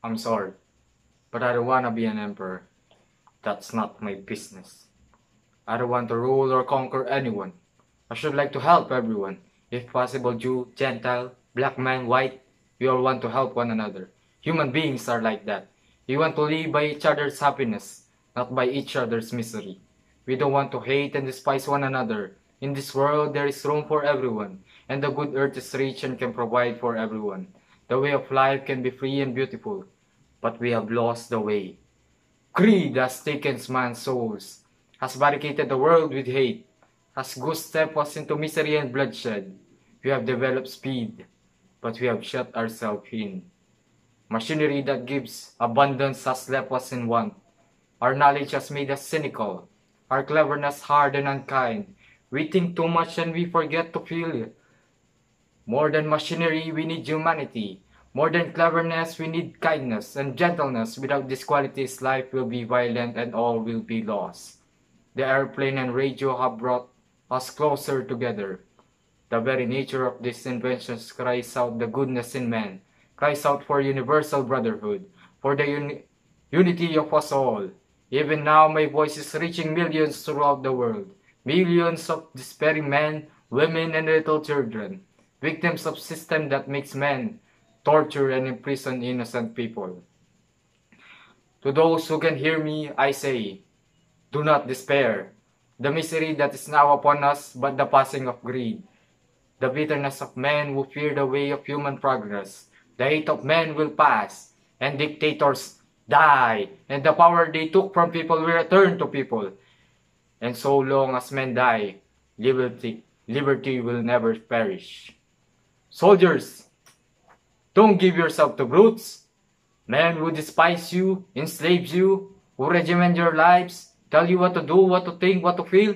I'm sorry, but I don't wanna be an emperor. That's not my business. I don't want to rule or conquer anyone. I should like to help everyone. If possible, Jew, Gentile, black man, white, we all want to help one another. Human beings are like that. We want to live by each other's happiness, not by each other's misery. We don't want to hate and despise one another. In this world, there is room for everyone, and the good earth is rich and can provide for everyone. The way of life can be free and beautiful, but we have lost the way. Greed has taken man's souls, has barricaded the world with hate, has goose-stepped us into misery and bloodshed. We have developed speed, but we have shut ourselves in. Machinery that gives abundance has left us in want. Our knowledge has made us cynical, our cleverness hard and unkind. We think too much and we forget to feel. More than machinery, we need humanity. More than cleverness, we need kindness and gentleness. Without these qualities, life will be violent and all will be lost. The airplane and radio have brought us closer together. The very nature of these inventions cries out the goodness in man, cries out for universal brotherhood, for the unity of us all. Even now, my voice is reaching millions throughout the world. Millions of despairing men, women, and little children, victims of system that makes men torture and imprison innocent people. To those who can hear me, I say, do not despair. The misery that is now upon us, but the passing of greed. The bitterness of men who fear the way of human progress. The hate of men will pass, and dictators die, and the power they took from people will return to people. And so long as men die, liberty will never perish. Soldiers, don't give yourself to brutes. Men who despise you, enslave you, who regiment your lives, tell you what to do, what to think, what to feel,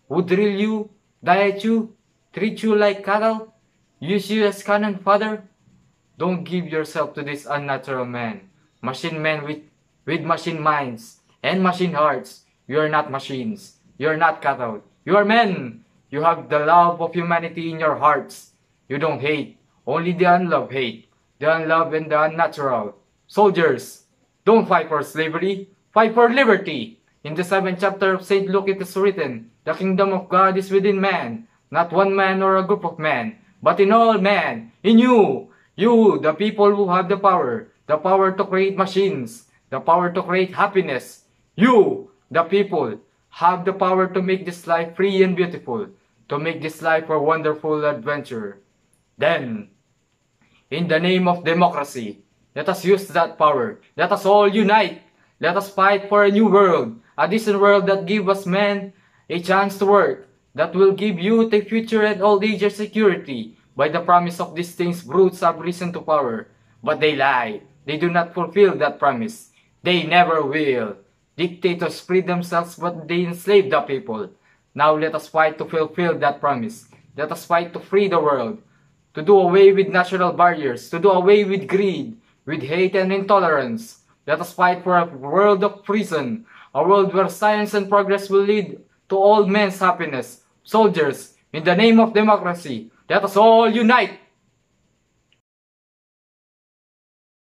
who drill you, diet you, treat you like cattle, use you as cannon fodder. Don't give yourself to this unnatural man. Machine men with machine minds and machine hearts. You are not machines. You are not cattle. You are men. You have the love of humanity in your hearts. You don't hate. Only the unloved hate. The unloved and the unnatural. Soldiers, don't fight for slavery. Fight for liberty. In the 7th chapter of St. Luke it is written, the kingdom of God is within man. Not one man or a group of men, but in all men. In you. You, the people who have the power to create machines, the power to create happiness. You, the people, have the power to make this life free and beautiful, to make this life a wonderful adventure. Then, in the name of democracy, let us use that power. Let us all unite. Let us fight for a new world, a decent world that gives us men a chance to work, that will give youth a future and old age security. By the promise of these things, brutes have risen to power. But they lie. They do not fulfill that promise. They never will. Dictators free themselves, but they enslave the people. Now let us fight to fulfill that promise. Let us fight to free the world, to do away with national barriers, to do away with greed, with hate and intolerance. Let us fight for a world of reason, a world where science and progress will lead to all men's happiness. Soldiers, in the name of democracy, let us all unite!